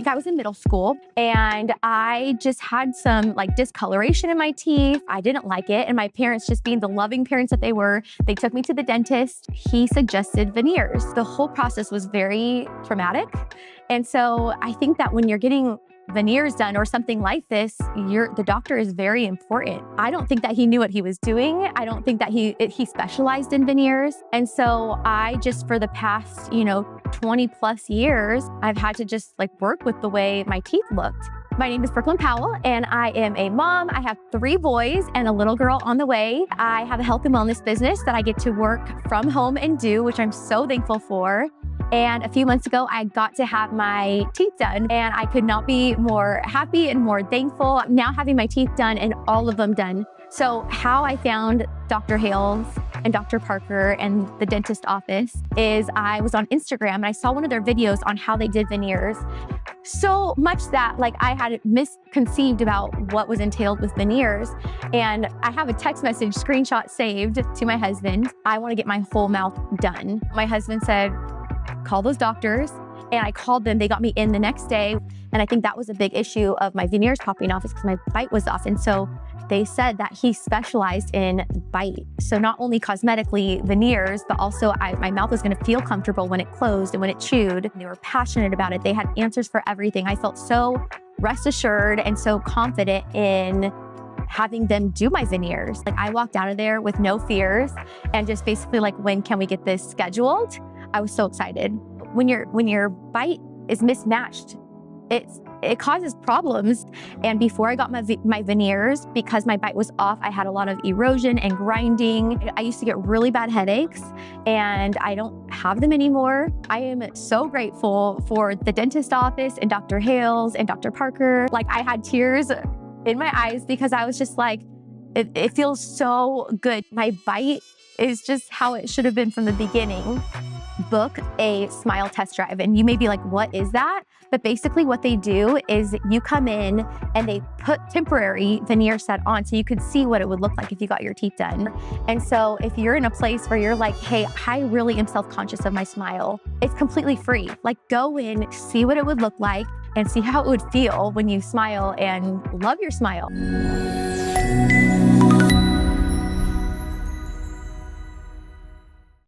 I was in middle school and I just had some like discoloration in my teeth. I didn't like it. And my parents, just being the loving parents that they were, they took me to the dentist. He suggested veneers. The whole process was very traumatic. And so I think that when you're getting veneers done or something like this, the doctor is very important. I don't think that he knew what he was doing. I don't think that he specialized in veneers. And so I just, for the past, 20 plus years, I've had to just like work with the way my teeth looked. My name is Brooklyn Powell, and I am a mom. I have 3 boys and a little girl on the way. I have a health and wellness business that I get to work from home and do, which I'm so thankful for. And a few months ago, I got to have my teeth done, and I could not be more happy and more thankful now having my teeth done and all of them done. So how I found Dr. Hales and Dr. Parker and the dentist office is I was on Instagram and I saw one of their videos on how they did veneers. So much that like I had misconceived about what was entailed with veneers. And I have a text message screenshot saved to my husband. I want to get my whole mouth done. My husband said, call those doctors. And I called them. They got me in the next day. And I think that was a big issue of my veneers popping off, is because my bite was off. And so they said that he specialized in bite. So not only cosmetically veneers, but also my mouth was going to feel comfortable when it closed and when it chewed. They were passionate about it. They had answers for everything. I felt so rest assured and so confident in having them do my veneers. Like I walked out of there with no fears and just basically like, when can we get this scheduled? I was so excited. When your bite is mismatched, it causes problems. And before I got my veneers, because my bite was off, I had a lot of erosion and grinding. I used to get really bad headaches, and I don't have them anymore. I am so grateful for the dentist office and Dr. Hales and Dr. Parker. Like I had tears in my eyes because I was just like, it feels so good. My bite is just how it should have been from the beginning. Book a smile test drive. And you may be like, what is that? But basically what they do is you come in and they put temporary veneer set on so you could see what it would look like if you got your teeth done. And so if you're in a place where you're like, hey, I really am self-conscious of my smile, it's completely free. Like go in, see what it would look like and see how it would feel when you smile and love your smile.